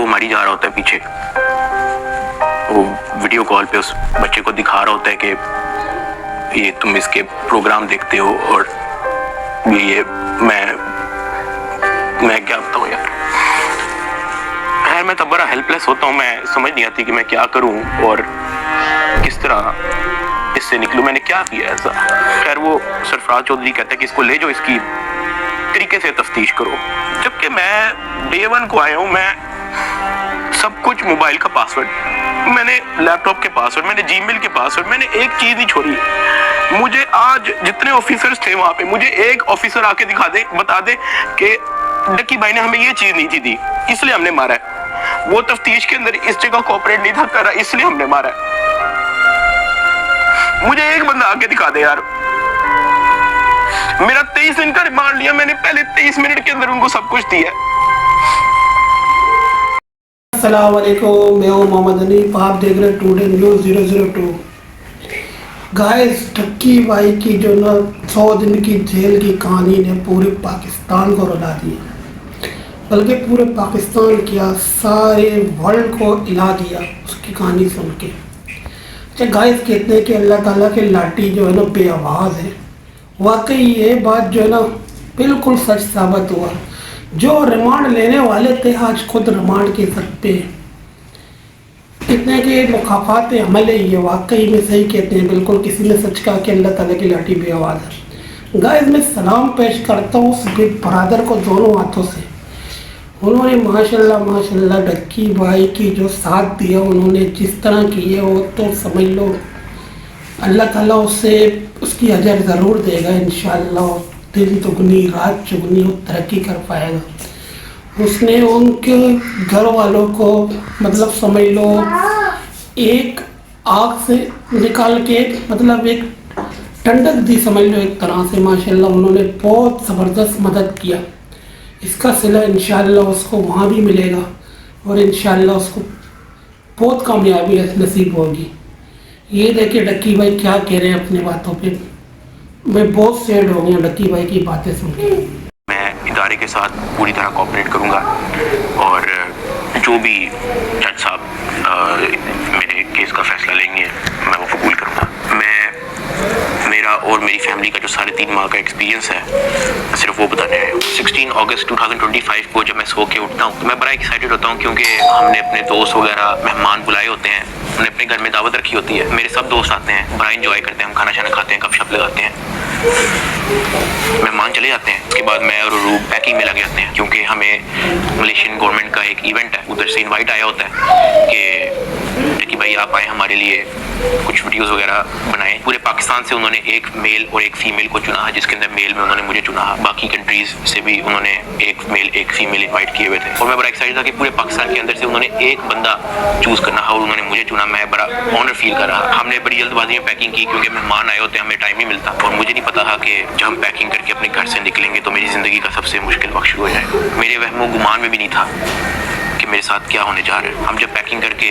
वो मारी जा रहा होता है पीछे, वो वीडियो कॉल पे उस बच्चे को दिखा रहा होता है कि ये तुम इसके प्रोग्राम देखते हो और ये मैं क्या बताऊँ यार। खैर मैं तब बड़ा हेल्पलेस होता हूँ, मैं समझ नहीं आती कि मैं क्या करूँ और किस तरह इससे निकलूँ। मैंने क्या किया ऐसा। खैर वो सरफराज चौधरी कहता है कि इसको ले जाओ, इसकी तरीके से तफ्तीश करो। जबकि मैं डे 1 को आया हूँ, मैं सब कुछ, मोबाइल का पासवर्ड, मैंने लैपटॉप के पासवर्ड, मैंने जीमेल के पासवर्ड, मैंने एक चीज नहीं छोड़ी। मुझे आज जितने ऑफिसर्स थे वहां पे, मुझे एक ऑफिसर आके दिखा दे, बता दे कि डक्की भाई ने हमें ये चीज नहीं दी इसलिए हमने मारा है, वो तफ्तीश के अंदर इस जगह कोऑपरेट नहीं था कर रहा इसलिए हमने मारा है। मुझे एक बंदा आके दिखा दे यार। मेरा 23 दिन का रिमांड लिया मैंने, पहले 23 मिनट के अंदर उनको सब कुछ दिया। अस्सलाम वालेकुम, मैं हूँ मोहम्मद हनीफ, आप देख रहे हैं टुडे न्यूज़ 002। गाइस, डक्की भाई की जो ना 100 दिन की जेल की कहानी ने पूरे पाकिस्तान को रुला दिया, बल्कि पूरे पाकिस्तान क्या सारे वर्ल्ड को हिला दिया उसकी कहानी सुन के। अच्छा गाइस, कहते हैं कि अल्लाह ताला के लाठी जो है ना बेआवाज़ है। वाकई ये बात जो है ना बिल्कुल सच साबित हुआ। जो रिमांड लेने वाले थे आज खुद रिमांड के सकते हैं। कितने के मुखाफात अमल है ये, वाकई में सही कहते हैं। बिल्कुल किसी ने सच कहा कि अल्लाह ताला की लाठी बेआवाज़ है। गाइस, मैं सलाम पेश करता हूँ उस ब्रदर को दोनों हाथों से। उन्होंने माशाल्लाह डक्की भाई की जो साथ दिया, उन्होंने जिस तरह किए वो तो समझ लो अल्लाह ताला उससे उसकी अजर ज़रूर देगा इंशाअल्लाह। दिन दुगनी रात चुगनी वो तरक्की कर पाएगा। उसने उनके घर वालों को मतलब समझ लो एक आग से निकाल के मतलब एक ठंडक दी, समझ लो एक तरह से। माशाल्लाह उन्होंने बहुत ज़बरदस्त मदद किया। इसका सिला इंशाअल्लाह उसको वहाँ भी मिलेगा और इंशाअल्लाह उसको बहुत कामयाबी नसीब होगी। ये देखिए डक्की भाई क्या कह रहे हैं अपनी बातों पे। मैं बहुत सैड हो गया डक्की भाई की बातें सुन के। मैं इदारे के साथ पूरी तरह कोऑपरेट करूंगा और जो भी जज साहब मेरे केस का फैसला लेंगे मैं वो कबूल करूंगा। मेरा और मेरी फैमिली का जो 3.5 माह का एक्सपीरियंस है सिर्फ वो बताने हैं। 16 अगस्त 2025 को जब मैं सो के उठता हूँ तो मैं बड़ा एक्साइटेड होता हूँ, क्योंकि हमने अपने दोस्त वगैरह मेहमान बुलाए होते हैं, हमने अपने घर में दावत रखी होती है, मेरे सब दोस्त आते हैं, बड़ा इंजॉय करते हैं, हम खाना शाना खाते हैं, गपशप लगाते हैं, मेहमान चले जाते हैं। उसके बाद मैं और रूब पैकिंग में लगे जाते हैं, क्योंकि हमें मलेशियन गवर्नमेंट का एक इवेंट है, उधर से इनवाइट आया होता है कि भाई आप आए हमारे लिए कुछ वीडियोस वगैरह बनाएं। पूरे पाकिस्तान से उन्होंने एक मेल और एक फीमेल को चुना, जिसके अंदर मेल में उन्होंने मुझे चुना, बाकी कंट्रीज से भी उन्होंने एक मेल एक फीमेल इनवाइट किए हुए थे। और मैं बड़ा एक्साइटेड था कि पूरे पाकिस्तान के अंदर से उन्होंने एक बंदा चूज करना है और उन्होंने मुझे चुना। मैं बड़ा ऑनर फील कर रहा। हमने बड़ी जल्दबाजी में पैकिंग की, क्योंकि मेहमान आए होते हैं, हमें टाइम नहीं मिलता, और मुझे नहीं पता था कि जब हम पैकिंग करके अपने घर से निकलेंगे तो मेरी जिंदगी का सबसे मुश्किल वक्त शुरू हो जाएगा। मेरे वहमो गुमान में भी नहीं था कि मेरे साथ क्या होने जा रहा है। हम जब पैकिंग करके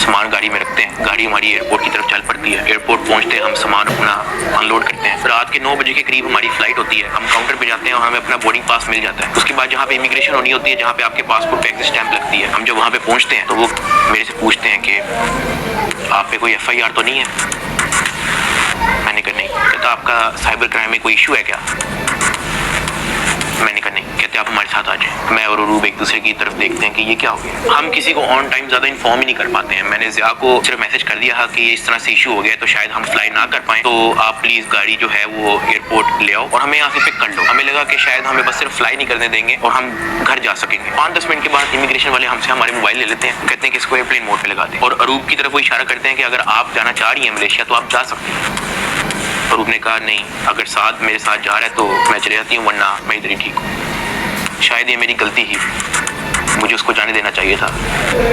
सामान गाड़ी में रखते हैं, गाड़ी हमारी एयरपोर्ट की तरफ चल पड़ती है। एयरपोर्ट पहुंचते हम सामान अपना अनलोड करते हैं। रात के 9 बजे के करीब हमारी फ्लाइट होती है। हम काउंटर पे जाते हैं और हमें अपना बोर्डिंग पास मिल जाता है। उसके बाद जहाँ पे इमिग्रेशन होनी होती है, जहाँ पे आपके पासपोर्ट पे एग्जिट स्टैंप लगती है, हम जब वहाँ पे पहुँचते हैं तो वो मेरे से पूछते हैं कि आप पे कोई FIR तो नहीं है। मैंने कहा नहीं। कहता आपका साइबर क्राइम में कोई इशू है क्या? मैंने कहा नहीं। कहते आप हमारे साथ आ जाएं। मैं और रूब एक दूसरे की तरफ देखते हैं कि ये क्या हो गया। हम किसी को ऑन टाइम ज्यादा इन्फॉर्म ही नहीं कर पाते हैं। मैंने ज़िया को सिर्फ मैसेज कर दिया कि इस तरह से इशू हो गया, तो शायद हम फ्लाई ना कर पाए, तो आप प्लीज गाड़ी जो है वो एयरपोर्ट ले आओ और हमें यहाँ से पिक कर लो। हमें लगा कि शायद हमें बस सिर्फ फ्लाई नहीं करने देंगे और हम घर जा सकेंगे। 5-10 मिनट के बाद इमिग्रेशन वाले हमसे हमारे मोबाइल ले लेते हैं, कहते हैं कि इसको एयरप्लेन मोड पे लगा दें, और अरूब की तरफ वो इशारा करते हैं कि अगर आप जाना चाह रही हैं मलेशिया तो आप जा सकते हैं। अरूब ने कहा नहीं, अगर साथ मेरे साथ जा रहा है तो मैं चले जाती हूँ, वरना मैं इधर ही ठीक हूँ। शायद ये मेरी गलती ही, मुझे उसको जाने देना चाहिए था,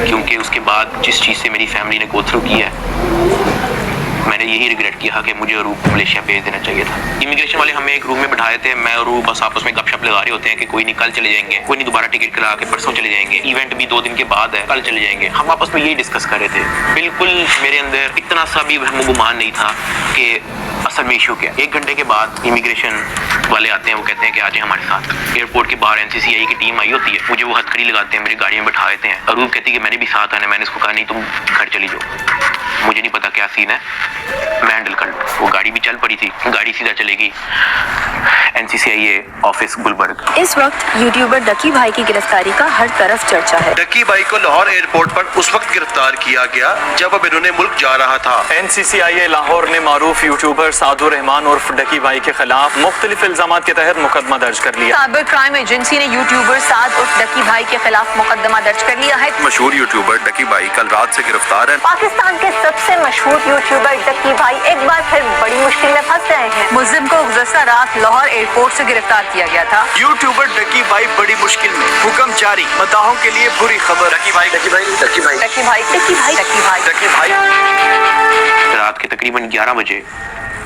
क्योंकि उसके बाद जिस चीज़ से मेरी फैमिली ने गो थ्रू किया है, मैंने यही रिग्रेट किया कि मुझे रूब को मलेशिया भेज देना चाहिए था। इमिग्रेशन वाले हमें एक रूम में बिठाए थे। मैं और रूब बस आपस में गपशप लगा रहे होते हैं कि कोई नहीं कल चले जाएंगे, कोई नहीं दोबारा टिकट करा के परसों चले जाएंगे, इवेंट भी 2 दिन के बाद है, कल चले जाएंगे। हम आपस में यही डिस्कस कर रहे थे। बिल्कुल मेरे अंदर इतना सा भी वहम गुमान नहीं था कि असल में इशू क्या है। 1 घंटे के बाद इमिग्रेशन वाले आते हैं, वो कहते हैं कि आ जाए हमारे साथ। एयरपोर्ट के बाहर NCCI की टीम आई होती है, मुझे वो हथकड़ी लगाते हैं, मेरी गाड़ी में बैठा देते हैं। अरूब कहती है कि मैंने भी साथ आना है। मैंने उसको कहा नहीं, तुम घर चली जाओ, मुझे नहीं पता क्या सीन है, मैं हैंडल कर लूँ। वो गाड़ी भी चल पड़ी थी, गाड़ी सीधा चलेगी NCCI ऑफिस गुलबर्ग। इस वक्त यूट्यूबर डकी भाई की गिरफ्तारी का हर तरफ चर्चा है। डकी भाई को लाहौर एयरपोर्ट पर उस वक्त गिरफ्तार किया गया जब अब इन्होंने मुल्क जा रहा था। NCCI लाहौर ने मारूफ यूट्यूबर साधु रहमान और डकी भाई के खिलाफ मुख्तलिफ इल्जाम के तहत मुकदमा दर्ज कर लिया। साइबर क्राइम एजेंसी ने यूट्यूबर साद और डकी भाई के खिलाफ मुकदमा दर्ज कर लिया है। मशहूर यूट्यूबर डकी भाई कल रात से गिरफ्तार है। पाकिस्तान के सबसे मशहूर यूट्यूबर डकी भाई एक बार फिर बड़ी मुश्किल में फंस गए हैं। मुलजिम को गुज़श्ता रात लाहौर एयरपोर्ट से गिरफ्तार किया गया था। यूट्यूबर डकी भाई बड़ी मुश्किल में, हुक्म जारी, मदाहों के लिए बुरी खबर। डकी भाई डकी भाई डकी भाई डकी भाई डकी भाई डकी भाई डकी भाई। रात के तकरीबन 11 बजे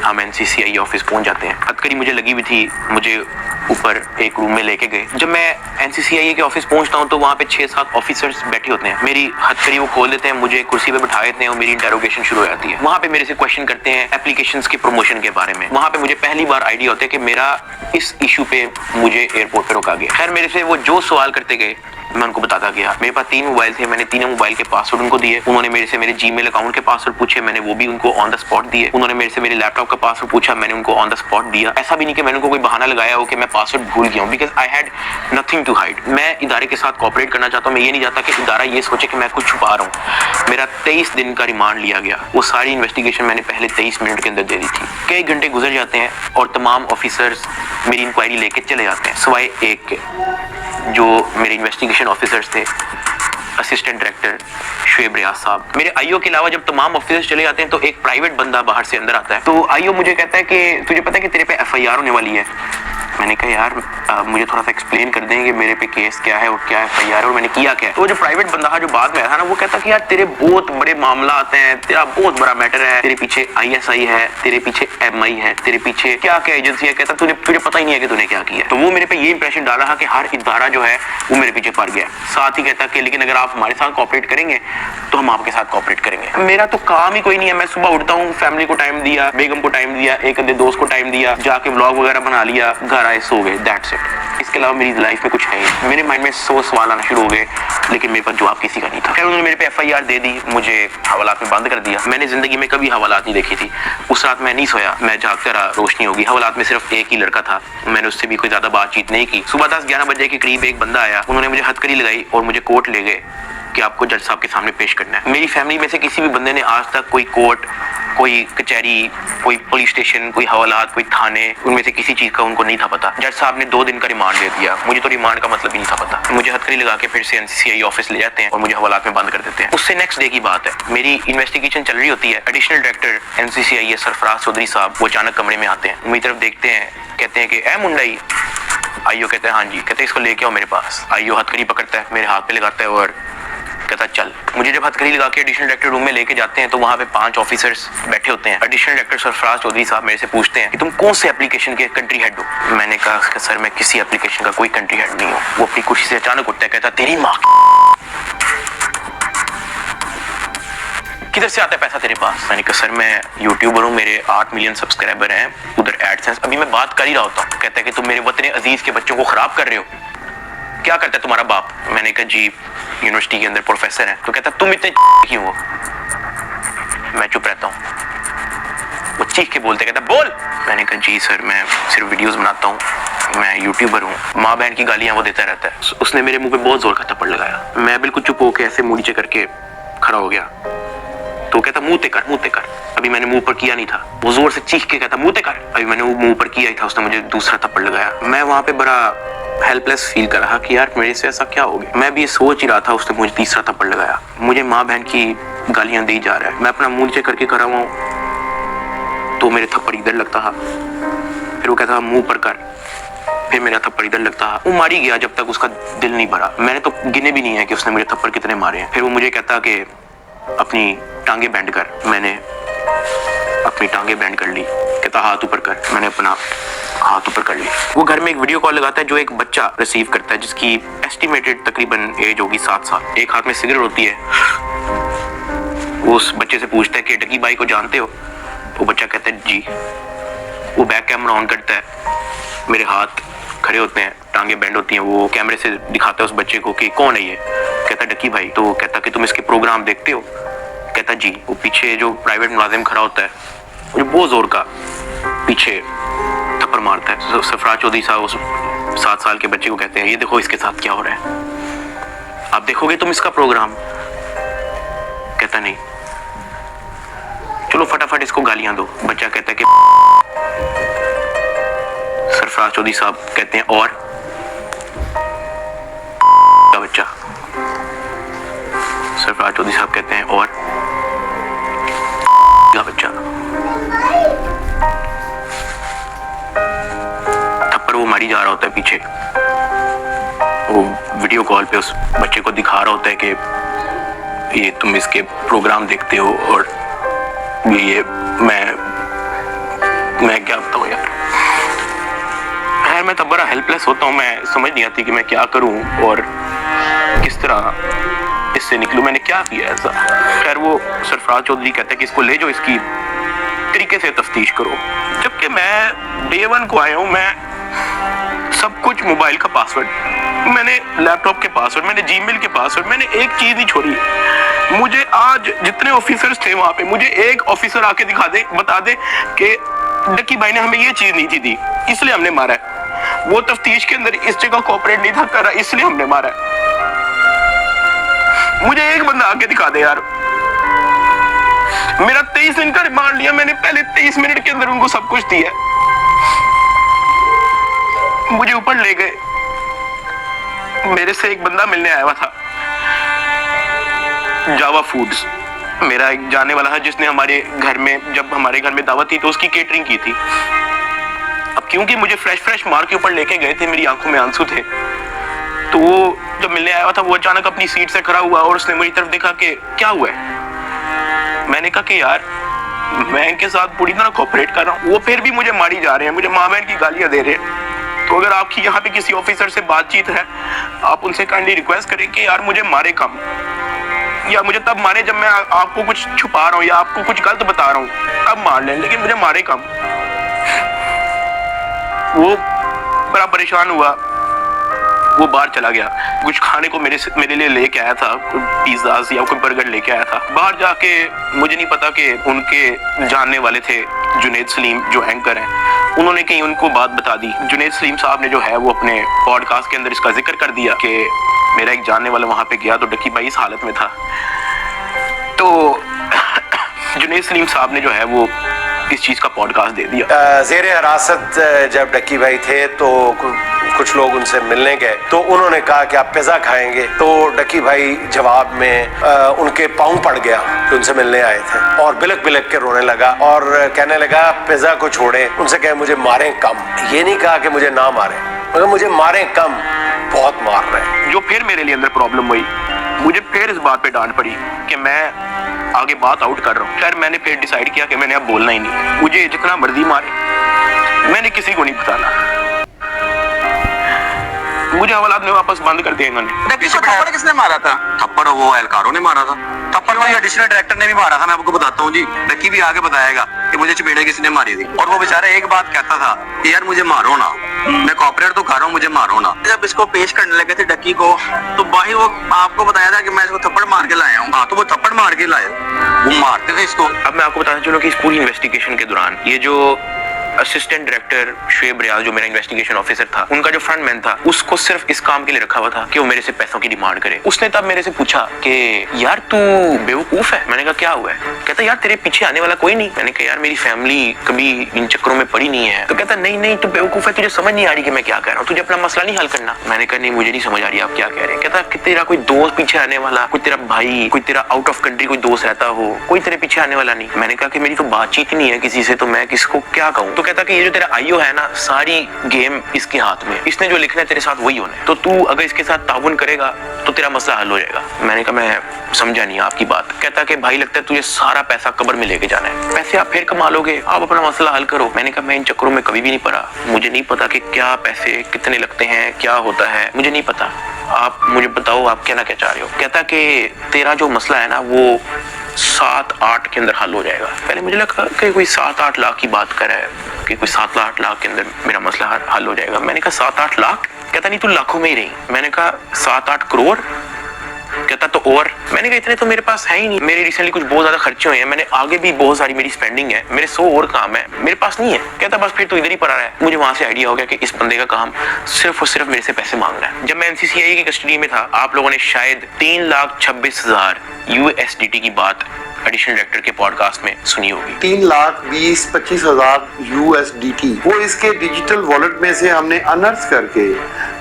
हम NCCI ऑफिस पहुंच जाते हैं। हथकड़ी मुझे लगी हुई थी, मुझे ऊपर एक रूम में लेके गए। जब मैं NCCI के ऑफिस पहुंचता हूं तो वहां पे 6-7 ऑफिसर्स बैठे होते हैं। मेरी हथकड़ी वो खोल देते हैं, मुझे कुर्सी पे बिठा देते हैं और मेरी इंटेरोगेशन शुरू हो जाती है। वहां पे मेरे से क्वेश्चन करते हैं एप्लीकेशंस के प्रमोशन के बारे में। वहां पे मुझे पहली बार आइडिया होता है कि मेरा इस इशू पे मुझे एयरपोर्ट पे रोका गया। खैर मेरे से वो जो सवाल करते गए मैं उनको बताता गया। मेरे पास 3 मोबाइल थे, मैंने तीनों मोबाइल के पासवर्ड उनको दिए। उन्होंने मेरे से मेरे जीमेल अकाउंट के पासवर्ड पूछे, मैंने वो भी उनको ऑन द स्पॉट दिए। उन्होंने मेरे से मेरे लैपटॉप का पासवर्ड पूछा, मैंने उनको ऑन द स्पॉट दिया। ऐसा भी नहीं कि मैंने उनको कोई बहाना लगाया हो कि मैं पासवर्ड भूल गया हूं, because I had nothing to hide. मैं इदारे के साथ कोऑपरेट करना चाहता हूं। मैं ये नहीं चाहता कि इदारा ये सोचे कि मैं कुछ छुपा रहा हूं। मेरा 23 दिन का रिमांड लिया गया। वो सारी इन्वेस्टिगेशन मैंने पहले 23 मिनट के अंदर दे दी थी। कई घंटे गुजर जाते हैं और तमाम ऑफिसर्स मेरी इंक्वायरी लेके चले जाते हैं, सिवाय एक के, जो मेरे इन्वेस्टिगेशन ऑफिसर्स थे, असिस्टेंट डायरेक्टर शुएब रियाज साहब। मेरे आईओ के अलावा जब तमाम ऑफिसर्स चले जाते हैं तो एक प्राइवेट बंदा बाहर से अंदर आता है। तो आईओ मुझे कहता है कि तुझे पता है कि तेरे पे FIR होने वाली है। मैंने कहा यार मुझे थोड़ा सा एक्सप्लेन कर देंगे मेरे पे केस क्या है और क्या FIR और मैंने किया क्या है। तो जो प्राइवेट बंदा था जो बाद में आया था ना, वो कहता कि यार तेरे बहुत बड़े मामला आते हैं, तेरा बहुत बड़ा मैटर है, तेरे पीछे ISI है, तेरे पीछे MI है, तेरे पीछे क्या क्या एजेंसी है। कहता तुझे पता ही नहीं है कि तूने क्या किया। तो वो मेरे पे ये इंप्रेशन डाल रहा कि हर इदारा जो है वो मेरे पीछे पड़ गया। साथ ही कहता कि लेकिन अगर आप हमारे साथ कोऑपरेट करेंगे तो हम आपके साथ कोऑपरेट करेंगे। मेरा तो काम ही कोई नहीं है। मैं सुबह उठता हूँ, फैमिली को टाइम दिया, बेगम को टाइम दिया, एक आधे दोस्त को टाइम दिया, जाके व्लॉग वगैरह बना लिया, घर आए सो गए, दैट्स इट। इसके अलावा मेरी लाइफ में कुछ है ही। मेरे माइंड में 100 सवाल आना शुरू हो गए, लेकिन मेरे पास जवाब किसी का नहीं था। फिर उन्होंने मेरे पे FIR दे दी, मुझे हवालात में बंद कर दिया। मैंने जिंदगी में कभी हवालात नहीं देखी थी। उस रात मैं नहीं सोया, मैं जागता रहा, रोशनी होगी। हवालात में सिर्फ एक ही लड़का था, मैंने उससे भी कोई ज्यादा बातचीत नहीं की। सुबह 10-11 बजे के करीब एक बंदा आया, उन्होंने मुझे हथकड़ी लगाई और मुझे कोर्ट ले गए कि आपको जज साहब के सामने पेश करना है। मेरी फैमिली में से किसी भी बंदे ने आज तक कोई कोर्ट, कोई कचहरी, कोई पुलिस स्टेशन, कोई हवालात, कोई थाने, उनमें से किसी चीज का उनको नहीं था पता। जज साहब ने 2 दिन का रिमांड दे दिया। मुझे तो रिमांड का मतलब ही नहीं था पता। मुझे हथकड़ी लगा के फिर से NCCI ऑफिस ले जाते हैं और मुझे हवालात में बंद कर देते हैं। उससे नेक्स्ट डे की बात है, मेरी इन्वेस्टिगेशन चल रही होती है। Additional director NCCI Sarfaraz Chaudhary साहब वो अचानक कमरे में आते हैं, मेरी तरफ देखते हैं, कहते हैं कि ए मुंडाई। आईओ कहते हैं हाँ जी। कहते हैं इसको लेके आओ मेरे पास। आईओ हथकड़ी पकड़ता है, मेरे हाथ पे लगाता है और कहता चल। मुझे जब हथकड़ी लगा के एडिशनल डायरेक्टर रूम में लेके जाते हैं तो वहाँ पे 5 ऑफिसर्स बैठे होते हैं। एडिशनल डायरेक्टर सरफराज चौधरी साहब मेरे से पूछते हैं कि तुम कौन से एप्लीकेशन के कंट्री हेड हो। मैंने कहा सर मैं किसी एप्लीकेशन का कोई कंट्री हेड नहीं हूँ। वो अपनी कुर्सी से अचानक उठता है, कहता तेरी माँ किधर से आता है पैसा तेरे पास। मैंने कहा सर मैं यूट्यूबर हूँ, मेरे 8 मिलियन सब्सक्राइबर हैं, उधर एडसेंस अभी मैं बात कर ही रहा होता हूँ। कहता है कि तुम मेरे वतन अजीज के बच्चों को खराब कर रहे हो, क्या करता है तुम्हारा बाप। मैंने कहा जी यूनिवर्सिटी के अंदर प्रोफेसर है। तो कहता तुम इतने क्यों हो। मैं चुप रहता हूँ। वो चीख के बोलते, कहता बोल। मैंने कहा जी सर मैं सिर्फ वीडियोस बनाता हूँ, मैं यूट्यूबर हूँ। माँ बहन की गालियां वो देता रहता है। उसने मेरे मुंह पे बहुत जोर का थप्पड़ लगाया। मैं बिल्कुल चुप होकर ऐसे मुंह नीचे करके खड़ा हो गया। तो कहता मुंह ते कर। अभी मैंने मुंह पर किया नहीं था। वो जोर से चीख के कहता मुंह ते कर। अभी मैंने वो मुंह पर किया ही था, उसने मुझे दूसरा थप्पड़ लगाया। मैं वहां पे बड़ा हेल्पलेस फील कर रहा कि यार मेरे से ऐसा क्या हो गया। मैं भी सोच ही रहा था, उसने मुझे तीसरा थप्पड़ लगाया। मुझे माँ बहन की गालियां दी जा रहा है। मैं अपना मुंह नीचे करके खड़ा हुआ हूँ तो मेरे थप्पड़ इधर लगता है, फिर वो कहता मुंह पर कर, फिर मेरा थप्पड़ इधर लगता है। वो मारी गया जब तक उसका दिल नहीं भरा। मैंने तो गिने भी नहीं है कि उसने मुझे थप्पड़ कितने मारे हैं। फिर वो मुझे कहता कि अपनी टांगे बैंड कर। मैंने अपनी टांगे बैंड कर ली। कहता हाथ ऊपर कर। मैंने अपना हाथ ऊपर कर ली। वो घर में एक वीडियो कॉल लगाता है जो एक बच्चा रिसीव करता है जिसकी एस्टिमेटेड तकरीबन एज होगी 7 साल। एक हाथ में सिगरेट होती है। वो उस बच्चे से पूछता है कि डकी भाई को जानते हो। वो बच्चा कहता है जी। वो बैक कैमरा ऑन करता है, मेरे हाथ खड़े होते हैं, टांगे बेंड होती हैं, वो कैमरे से दिखाता है उस बच्चे को कि कौन है ये। कहता डक्की भाई। तो कहता कि तुम इसके प्रोग्राम देखते हो? कहता जी। वो पीछे जो प्राइवेट मुलाजिम खड़ा होता है जो बहुत जोर का पीछे थप्पड़ मारता है। सरफराज चौधरी साहब उस 7 साल के बच्चे को कहते हैं ये देखो इसके साथ क्या हो रहा है, आप देखोगे तुम इसका प्रोग्राम? कहता नहीं। चलो फटाफट इसको गालियां दो। बच्चा कहता है कि सरफराज चौधरी साहब कहते हैं और का बच्चा। सरफराज चौधरी साहब कहते हैं और का बच्चा। थप्पड़ वो मारी जा रहा होता है पीछे। वो वीडियो कॉल पे उस बच्चे को दिखा रहा होता है कि ये तुम इसके प्रोग्राम देखते हो और ये मैं क्या बताऊं यार। खैर मैं तब बड़ा हेल्पलेस होता हूँ, मैं समझ नहीं आती कि मैं क्या करूं और किस तरह इससे निकलूं। मैंने क्या किया ऐसा? खैर वो सरफराज चौधरी कहते हैं कि इसको ले जाओ, इसकी तरीके से तफ्तीश करो। जबकि मैं डे 1 को आया हूँ, मैं सब कुछ, मोबाइल का पासवर्ड, मैंने लैपटॉप के पासवर्ड, मैंने जीमेल के पासवर्ड, मैंने एक चीज नहीं छोड़ी। मुझे आज जितने ऑफिसर्स थे वहां पे, मुझे एक ऑफिसर आके दिखा दे, बता दे कि डक्की भाई ने हमें ये चीज नहीं थी दी, इसलिए हमने मारा है। वो तफ्तीश के अंदर इस जगह कोऑपरेट नहीं था कर रहा, इसलिए हमने मारा है। मुझे एक बंदा आके दिखा दे यार। मेरा 23 दिन का रिमांड लिया मैंने, पहले 23 मिनट के अंदर उनको सब कुछ दिया। मुझे ऊपर ले गए, मेरे से एक बंदा मिलने आया हुआ था, जावा फूड्स, मेरा एक जाने वाला था जिसने हमारे घर में, जब हमारे घर में दावत थी तो उसकी केटरिंग की थी। अब क्योंकि मुझे फ्रेश मार के ऊपर लेके गए थे, मेरी आंखों में आंसू थे, तो वो जब मिलने आया हुआ था वो अचानक अपनी सीट से खड़ा हुआ और उसने मेरी तरफ देखा कि क्या हुआ है। मैंने कहा कि यार मैं इनके साथ पूरी तरह कोऑपरेट कर रहा हूँ, वो फिर भी मुझे मारी जा रहे हैं, मुझे माँ बहन की गालियां दे रहे हैं। तो अगर आपकी यहाँ पे किसी ऑफिसर से बातचीत है, आप उनसे काइंडली रिक्वेस्ट करें कि यार मुझे मारे कम, या मुझे तब मारे जब मैं आपको कुछ छुपा रहा हूँ या आपको कुछ गलत बता रहा हूँ, तब मार लें, लेकिन मुझे मारे कम। वो बड़ा परेशान हुआ, वो बाहर चला गया, कुछ खाने को मेरे लिए लेके आया था, पिज्जा या कोई बर्गर लेके आया था। बाहर जाके मुझे नहीं पता कि उनके जानने वाले थे जुनैद सलीम जो एंकर हैं, उन्होंने कहीं उनको बात बता दी। जुनैद सलीम साहब ने जो है वो अपने पॉडकास्ट के अंदर इसका जिक्र कर दिया कि मेरा एक जानने वाला वहां पे गया तो डक्की भाई इस हालत में था। तो जुनैद सलीम साहब ने जो है वो इस चीज का पॉडकास्ट दे दिया। ज़ेरे हिरासत जब डक्की भाई थे तो कुछ लोग उनसे मिलने गए, तो उन्होंने कहा कि आप पिज़्ज़ा खाएंगे, तो डक्की भाई जवाब में उनके पाँव पड़ गया जो उनसे मिलने आए थे और बिलक बिलक के रोने लगा और कहने लगा पिज़्ज़ा को छोड़े, उनसे कहे मुझे मारें कम। ये नहीं कहा कि मुझे ना मारें, मगर मुझे मारें कम, बहुत मार रहे हैं। जो फिर मेरे लिए अंदर प्रॉब्लम हुई, मुझे फिर इस बात पे डांट पड़ी कि मैं आगे बात आउट कर रहा हूँ। खैर मैंने फिर डिसाइड किया कि मैंने अब बोलना ही नहीं, मुझे जितना मर्जी मारे, मैंने किसी को नहीं बताना। मुझे हवालात में वापस बंद कर दिया इन्होंने। थप्पड़ किसने मारा था? थप्पड़ वो एहलकारों ने मारा था। थप्पड़ तो एडिशनल डायरेक्टर ने भी मारा था, मैं आपको बताता हूँ जी। डक्की भी आगे बताएगा कि मुझे चपेड़े किसने मारी थी, और वो बेचारा एक बात कहता था कि यार मुझे मारो ना, मैं कॉपरेट तो कर रहा हूँ, मुझे मारो ना। जब इसको पेश करने लगे थे डक्की को, तो भाई वो आपको बताया था कि मैं इसको थप्पड़ मार के लाया हूँ। हाँ, तो वो थप्पड़ मार के लाए, वो मारते थे इसको। अब मैं आपको बताना चलूं कि इस पूरी इन्वेस्टिगेशन के दौरान ये जो असिस्टेंट डायरेक्टर शुएब रियाज जो मेरा इन्वेस्टिगेशन ऑफिसर था, उनका जो फ्रंटमैन था, उसको सिर्फ इस काम के लिए रखा हुआ था कि वो मेरे से पैसों की डिमांड करे। उसने तब मेरे से पूछा कि यार तू बेवकूफ है। मैंने कहा क्या हुआ है? कहता यार तेरे पीछे आने वाला कोई नहीं। मैंने कहा यार मेरी फैमिली कभी इन चक्करों में पड़ी नहीं है। तो कहता नहीं तू बेवकूफ है, तुझे समझ नहीं आ रही कि मैं क्या कह रहा हूँ, तुझे अपना मसला नहीं हल करना। मैंने कहा नहीं मुझे नहीं समझ आ रही आप क्या कह रहे हैं। कहता कि तेरा कोई दोस्त पीछे आने वाला, कोई तेरा भाई, कोई तेरा आउट ऑफ कंट्री कोई दोस्त रहता हो, कोई तेरे पीछे आने वाला नहीं। मैंने कहा कि मेरी तो बातचीत ही नहीं है किसी से, तो मैं किसको क्या कहूँ। तो कहता कि ये जो तेरा आईओ है ना, सारी गेम इसके हाथ में, इसने जो लिखना है तेरे साथ वही होना है, तो तू अगर इसके साथ ताउन करेगा तो तेरा मसला हल हो जाएगा। मैंने कहा मैं समझा नहीं आपकी बात। कहता कि भाई लगता है तुझे सारा पैसा कब्र में लेके जाना है, पैसे आप फिर कमा लोगे, आप अपना मसला हल करो। मैंने कहा मैं इन चक्करों में कभी भी नहीं पड़ा, मुझे नहीं पता कि क्या पैसे कितने लगते हैं, क्या होता है, मुझे नहीं पता। आप मुझे बताओ आप कहना क्या चाह रहे हो। कहता कि तेरा जो मसला है ना वो 7-8 के अंदर हल हो जाएगा। पहले मुझे लगा कि कोई 7-8 लाख की बात कर रहा है कि कोई 7-8 लाख के अंदर मेरा मसला हल हो जाएगा। मैंने कहा 7-8 लाख? कहता नहीं तू लाखों में ही रही। मैंने कहा 7-8 करोड़? कहता तो और। मैंने कहा इतने तो मेरे पास है ही नहीं, मेरे रिसेंटली कुछ बहुत ज्यादा खर्चे हुए हैं, मैंने आगे भी बहुत सारी मेरी स्पेंडिंग है, मेरे 100 और काम है, मेरे पास नहीं है। कहता बस फिर तो इधर ही पड़ा रहा है। मुझे वहां से आइडिया हो गया कि इस बंदे का काम सिर्फ और सिर्फ मेरे से पैसे मांगना है। जब मैं NCCI की कस्टडी में था, आप लोगों ने शायद 3,26,000 USDT की बात एडिशनल डायरेक्टर के पॉडकास्ट में सुनी होगी। 3,20,25,000 USDT वो इसके डिजिटल वॉलेट में से हमने अनर्थ करके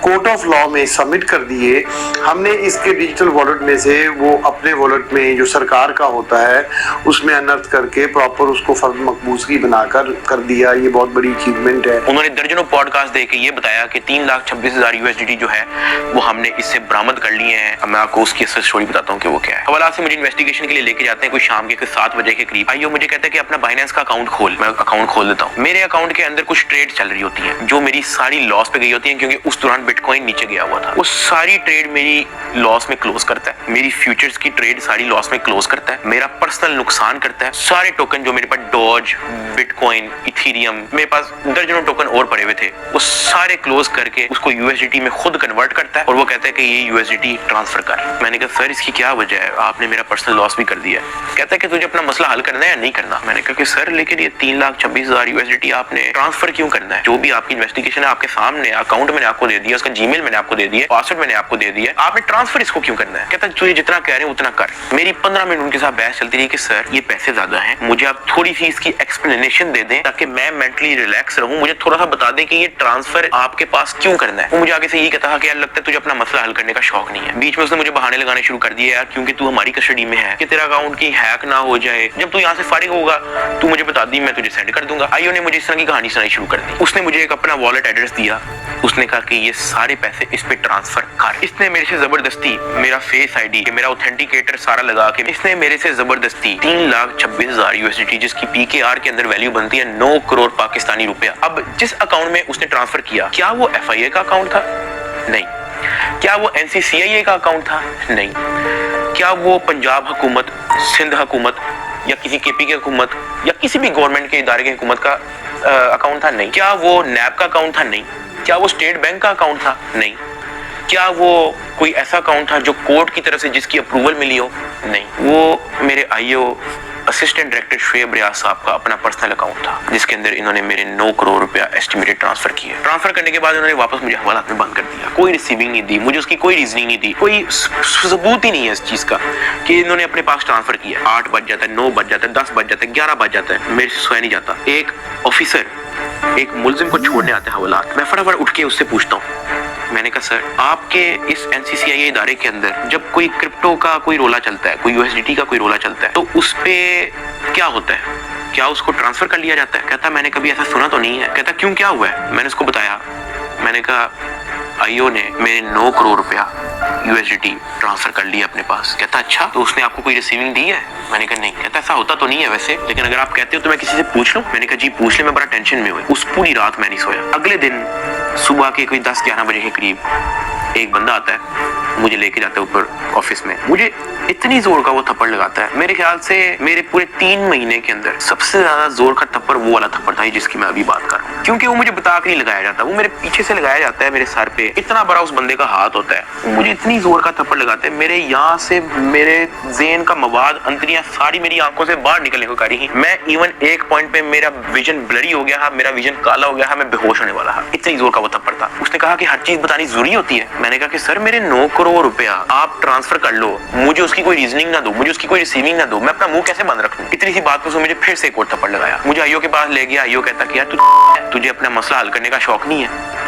कोर्ट ऑफ लॉ में सबमिट कर दिए। हमने इसके डिजिटल वॉलेट में से वो अपने वॉलेट में जो सरकार का होता है उसमें अनर्थ करके प्रॉपर उसको फर्द मकबूजगी बनाकर कर दिया। ये बहुत बड़ी अचीवमेंट है। उन्होंने दर्जनों पॉडकास्ट देके ये बताया कि 3,26,000 USDT जो है वो हमने इससे बरामद कर लिए हैं। अब मैं आपको उसकी स्टोरी बताता हूँ कि वो क्या है। हवाला से मुझे इन्वेस्टिगेशन के लिए लेके जाते हैं कुछ शाम के 7 बजे के करीब। आइयो मुझे कहता है कि अपना बाइनेंस का अकाउंट खोल। मैं अकाउंट खोल देता हूँ। मेरे अकाउंट के अंदर कुछ ट्रेड चल रही होती है जो मेरी सारी लॉस पे गई होती है, क्योंकि उस दौरान बिटकॉइन नीचे गया हुआ था। वो सारी ट्रेड मेरी लॉस में क्लोज करता है। मेरी फ्यूचर्स की ट्रेड सारी लॉस में क्लोज करता है, मेरा पर्सनल नुकसान करता है। सारे टोकन जो मेरे पास डॉज, बिटकॉइन, इथेरियम, मेरे पास दर्जनों टोकन और पड़े हुए थे, वो सारे क्लोज करके उसको USDT में खुद कन्वर्ट करता है और वो कहता है कि ये USDT ट्रांसफर कर। मैंने कहा सर इसकी क्या वजह है, आपने मेरा पर्सनल लॉस भी कर दिया है। कहता है कि तुझे अपना मसला हल करना है या नहीं करना। मैंने कहा कि सर लेकिन ये 3,26,000 USDT आपने ट्रांसफर क्यों करना है? जो भी आपकी इन्वेस्टिगेशन है आपके सामने, अकाउंट मैंने आपको दे दिया, उसका जीमेल मैंने आपको दे दिया, पासवर्ड मैंने आपको दे दिया, आपने ट्रांसफर इसको क्यों करना है? कहता है तुझे जितना कह रहे हैं उतना कर। मेरी 15 मिनट उनके साथ बहस चलती रही कि सर ये पैसे ज्यादा हैं, मुझे आप थोड़ी सी इसकी एक्सप्लेनेशन दे दें ताकि मैं मेंटली रिलैक्स रहूं, मुझे थोड़ा सा बता दें कि ये ट्रांसफर आपके पास क्यों करना है। वो मुझे आगे से यही कहता था कि यार लगता है तुझे अपना मसला हल करने का शौक नहीं है। बीच में उसने मुझे बहाने लगाने शुरू कर दिए, यार क्योंकि तू हमारी कस्टडी में है कि तेरा अकाउंट की हैक ना हो जाए, जब तू यहाँ से फारिग होगा तू मुझे बता दी, मैं तुझे सेंड कर दूंगा। आईओ ने मुझे इस तरह की कहानी सुनाई शुरू कर दी। उसने मुझे एक अपना वॉलेट एड्रेस दिया, उसने कहा कि ये सारे पैसे इस पे ट्रांसफर कर। इसने मेरे से जबरदस्ती मेरा फेस आईडी, मेरा ऑथेंटिकेटर सारा लगा के इसने मेरे से जबरदस्ती 3,26,000 USDT जिसकी PKR के अंदर वैल्यू बनती है 9 करोड़ पाकिस्तानी रुपया। अब जिस अकाउंट में उसने ट्रांसफर किया, क्या वो FIA का अकाउंट था? नहीं। क्या वो NCCIA का अकाउंट था? नहीं। क्या वो पंजाब हुकूमत, सिंध हुकूमत या किसी KP की हुकूमत या किसी भी गवर्नमेंट के इदारे की हुकूमत का अकाउंट था? नहीं। क्या वो NAB का अकाउंट था? नहीं। क्या वो स्टेट बैंक का अकाउंट था? नहीं। क्या वो कोई ऐसा अकाउंट था जो कोर्ट की तरफ से जिसकी अप्रूवल मिली हो? नहीं। वो मेरे IO असिस्टेंट डायरेक्टर शुएब रियाज साहब का अपना पर्सनल अकाउंट था जिसके अंदर इन्होंने मेरे 9 करोड़ रुपया एस्टिमेटेड ट्रांसफर किए। ट्रांसफर करने के बाद इन्होंने वापस मुझे हवालात में बंद कर दिया। कोई रिसीविंग नहीं दी, मुझे उसकी कोई रीजनिंग नहीं दी, कोई सबूत ही नहीं है इस चीज का कि इन्होंने अपने पास ट्रांसफर किया। 8 बज जाता है, 9 बज जाता है, 10 बज जाता है, 11 बज जाता है, मेरे से सोया नहीं जाता। एक ऑफिसर एक मुलजिम को छोड़ने आते हैं हवालात, मैं फटाफट उठ के उससे पूछता हूँ, मैंने कहा सर आपके इस NCCIA इदारे के अंदर जब कोई क्रिप्टो का कोई रोला चलता है, कोई USDT का कोई रोला चलता है, तो उस पे क्या होता है? क्या उसको ट्रांसफर कर लिया जाता है? कहता मैंने कभी ऐसा सुना तो नहीं है। कहता क्यों, क्या हुआ है? मैंने उसको बताया। मैंने कहा IO ने मेरे 9 करोड़ रुपया USDT ट्रांसफर कर लिया अपने पास। कहता अच्छा, तो उसने आपको कोई रिसीविंग दी है? मैंने कहा नहीं। कहता ऐसा होता तो नहीं है वैसे, लेकिन अगर आप कहते हो तो मैं किसी से पूछ लूं। मैंने कहा जी पूछ ले, मैं बड़ा टेंशन में हुई। उस पूरी रात मैं नहीं सोया। अगले दिन सुबह के कोई 10-11 बजे के करीब एक बंदा आता है, मुझे लेके जाता है ऊपर ऑफिस में। मुझे इतनी जोर का वो थप्पड़ लगाता है, मेरे ख्याल से मेरे पूरे 3 महीने के अंदर सबसे ज्यादा जोर का थप्पड़ वो वाला थप्पड़ था जिसकी मैं अभी बात कर रहा हूँ। क्योंकि वो मुझे बता के नहीं लगाया जाता, वो मेरे पीछे से लगाया जाता है, मेरे सर पे इतना बड़ा उस बंदे का हाथ होता है। मुझे इतनी जोर का थप्पड़ लगाते हैं, मेरे यहाँ से मेरे ज़हन का मवाद, अंतरियां सारी मेरी आंखों से बाहर निकलने को करी। मैं इवन एक पॉइंट पे मेरा विजन ब्लरी हो गया, मेरा विजन काला हो गया, मैं बेहोश होने वाला था। इतनी जोर का वो थप्पड़ था। उसने कहा कि हर चीज बतानी जरूरी होती है। मैंने कहा कि सर मेरे 9 करोड़ रुपया आप ट्रांसफर कर लो, मुझे उसकी कोई रीजनिंग ना दो, मुझे उसकी कोई रिसीविंग ना दो, मैं अपना मुंह कैसे बंद रखूं? इतनी सी बात पर मुझे फिर से एक और थप्पड़ लगाया। मुझे IO के पास ले गया। IO कहता कि यार तुझे अपना मसला हल करने का शौक नहीं है।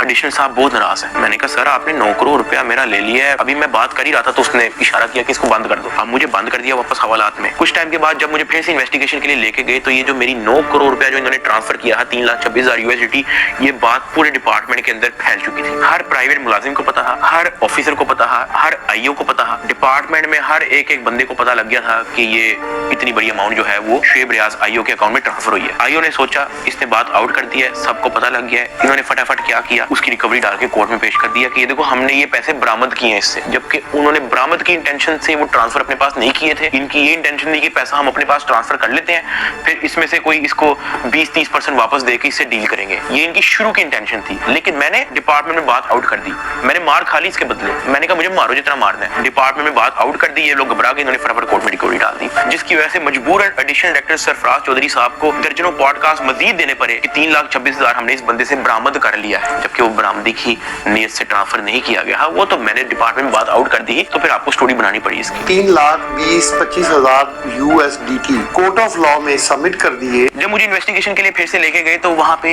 एडिशनल साहब बहुत नाराज है। मैंने कहा सर आपने 9 करोड़ रुपया मेरा ले लिया है, अभी मैं बात कर ही रहा था तो उसने इशारा किया कि इसको बंद कर दो। अब मुझे बंद कर दिया वापस हवालात में। कुछ टाइम के बाद जब मुझे फिर से इन्वेस्टिगेशन के लिए लेके गए तो ये जो मेरी 9 करोड़ रुपया जो इन्होंने ट्रांसफर किया है 3,26,000 USDT, ये बात पूरे डिपार्टमेंट के अंदर फैल चुकी थी। हर प्राइवेट मुलाजिम को पता था, हर ऑफिसर को पता था, हर IO को पता था, डिपार्टमेंट में हर एक बंदे को पता लग गया था कि ये इतनी बड़ी अमाउंट जो है वो शुएब रियाज IO के अकाउंट में ट्रांसफर हुई है। IO ने सोचा इसने बात आउट कर दी है, सबको पता लग गया है। इन्होंने फटाफट क्या किया, उसकी रिकवरी डाल के कोर्ट में पेश कर दिया कि ये देखो हमने ये पैसे बरामद किए हैं इससे, जबकि उन्होंने बरामद की इंटेंशन से वो ट्रांसफर अपने पास नहीं किए थे। इनकी ये इंटेंशन थी कि पैसा हम अपने पास ट्रांसफर कर लेते हैं, फिर इसमें से कोई इसको 20-30% वापस देके इससे डील करेंगे। ये इनकी शुरू की इंटेंशन थी। लेकिन मैंने डिपार्टमेंट में बात आउट कर दी, मैंने मार खा ली इसके बदले। मैंने कहा मुझे मारो जितना मारना है। डिपार्टमेंट में बात आउट कर दी, ये लोग घबरा गए, इन्होंने फटाफट कोर्ट में रिकवरी डाल दी, जिसकी वजह से मजबूरन एडिशनल डायरेक्टर सरफराज चौधरी साहब को दर्जनों पॉडकास्ट मजीद देने पड़े कि 3,26,000 हमने इस बंदे से बरामद कर लिया है, जबकि वो बरामदी की नीयत से ट्रांसफर नहीं किया गया। हाँ, वो तो मैंने डिपार्टमेंट में बात आउट कर दी, तो फिर आपको स्टोरी बनानी पड़ी इसकी। 3,20,25,000 USDT कोर्ट ऑफ लॉ में सबमिट कर दिए। जब मुझे इन्वेस्टिगेशन के लिए फिर से लेके गए तो वहां पे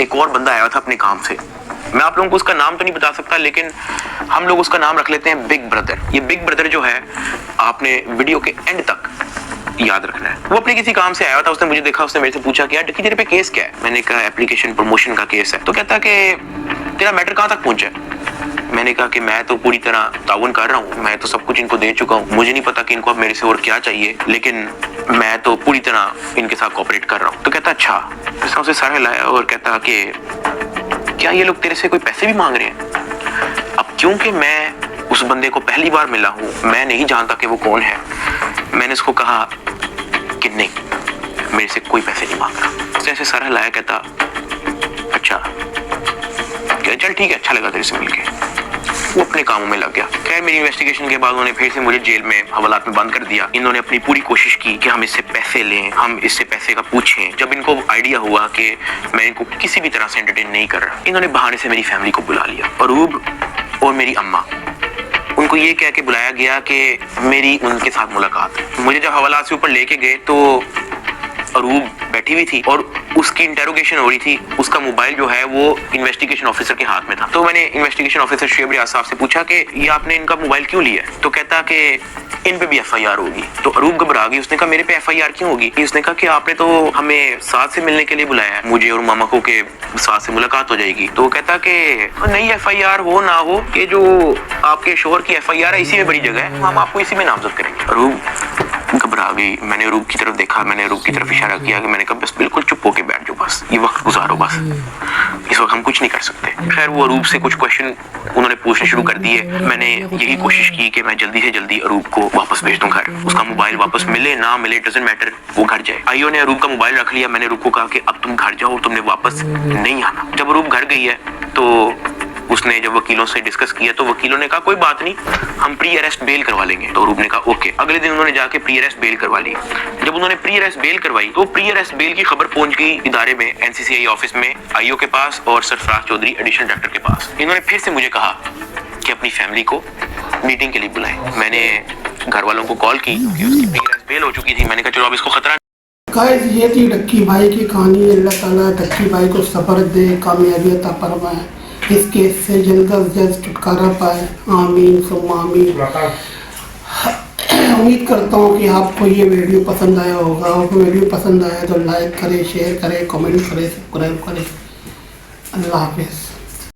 एक और बंदा आया था अपने काम से। मैं आप लोगों को उसका नाम तो नहीं बता सकता, लेकिन हम लोग उसका नाम रख लेते हैं बिग ब्रदर। ये बिग ब्रदर जो है, आपने वीडियो के एंड तक याद रखना है। वो अपने किसी काम से आया था, उसने मुझे देखा, उसने मेरे से पूछा कि यार डक्की तेरे पे केस क्या है? मैंने कहा एप्लीकेशन प्रमोशन का केस है। तो कहता कि तेरा मैटर कहाँ तक पहुंचा है? मैंने कहा कि मैं तो पूरी तरह ताउन कर रहा हूँ, मैं तो सब कुछ इनको दे चुका हूँ, मुझे नहीं पता कि इनको अब मेरे से और क्या चाहिए, लेकिन मैं तो पूरी तरह इनके साथ कोऑपरेट कर रहा हूँ। तो कहता अच्छा। उसने उसे सर हिलाया और कहता कि क्या ये लोग तेरे से कोई पैसे भी मांग रहे हैं? अब क्योंकि मैं उस बंदे को पहली बार मिला हूँ, मैं नहीं जानता कि वो कौन है, मैंने उसको कहा कि नहीं, मेरे से कोई पैसे नहीं मांग रहा। उसने ऐसे सर हिलाया, कहता अच्छा चल ठीक है, अच्छा लगा तेरे से मिलके। वो अपने कामों में लग गया। खैर मेरी इन्वेस्टिगेशन के बाद उन्होंने फिर से मुझे जेल में हवालात में बंद कर दिया। इन्होंने अपनी पूरी कोशिश की कि हम इससे पैसे लें, हम इससे पैसे का पूछें। जब इनको आइडिया हुआ कि मैं इनको किसी भी तरह से एंटरटेन नहीं कर रहा, इन्होंने बहाने से मेरी फैमिली को बुला लिया। अरूब और मेरी अम्मा, उनको ये कह के बुलाया गया कि मेरी उनके साथ मुलाकात। मुझे जब हवालात से ऊपर लेके गए तो अरूब बैठी हुई थी और उसकी इंटेरोगेशन हो रही थी। उसका मोबाइल जो है वो इन्वेस्टिगेशन ऑफिसर के हाथ में था। तो मैंने इन्वेस्टिगेशन ऑफिसर शुएब रियाज साहब से पूछा कि ये आपने इनका मोबाइल क्यों लिया? तो कहता कि इन पे भी FIR होगी। तो अरूब घबरा गई, उसने कहा मेरे पे FIR क्यों होगी? उसने कहा कि आपने तो हमें साथ से मिलने के लिए बुलाया है, मुझे और मामा को के साथ से मुलाकात हो जाएगी। तो कहता कि नहीं, FIR हो ना हो, कि जो आपके शोहर की FIR है इसी में बड़ी जगह है, हम आपको इसी में नामजद करेंगे। अरूब घबरा गई। मैंने अरूब की तरफ देखा, मैंने अरूब की तरफ इशारा किया कि मैंने कहा बस बिल्कुल चुप होके बैठ जाओ, बस ये वक्त गुजारो, बस इस वक्त हम कुछ नहीं कर सकते। खैर वो अरूब से कुछ क्वेश्चन उन्होंने पूछने शुरू कर दिए। मैंने यही कोशिश की कि मैं जल्दी से जल्दी अरूब को वापस भेज दूं घर। उसका मोबाइल वापस मिले ना मिले डजंट मैटर, वो घर जाए। आईओ ने अरूब का मोबाइल रख लिया। मैंने अरूब को कहा कि अब तुम घर जाओ और तुमने वापस नहीं आना। जब अरूब घर गई है तो उसने जब वकीलों से डिस्कस किया तो वकीलों ने कहा कोई बात नहीं, हम प्री अरेस्ट बेल करवा लेंगे। तो अरूब ने कहा ओके। अगले दिन उन्होंने जाके प्री अरेस्ट बेल करवा ली। जब उन्होंने प्री अरेस्ट बेल करवाई तो प्री अरेस्ट बेल की खबर पहुंच गई इदारे में, NCCI ऑफिस में, आईओ के पास और सरफराज चौधरी एडिशनल डायरेक्टर के पास। इन्होंने फिर से मुझे कहा कि अपनी फैमिली को मीटिंग के लिए बुलाएं। मैंने घर वालों को कॉल की कि उसकी प्री अरेस्ट बेल हो चुकी थी। मैंने कहा चलो अब इसको खतरा। गाइस ये थी डक्की भाई की कहानी। अल्लाह ताला डक्की भाई को सब्र दे, कामयाबी अता फरमाए, इस केस से जल्द अज जल्द छुटकारा पाए। आमीन सुम्मा आमीन। उम्मीद करता हूँ कि आपको ये वीडियो पसंद आया होगा। आपको वीडियो पसंद आया तो लाइक करें, शेयर करें, कमेंट करें, सब्सक्राइब करें। अल्लाह हाफिज़।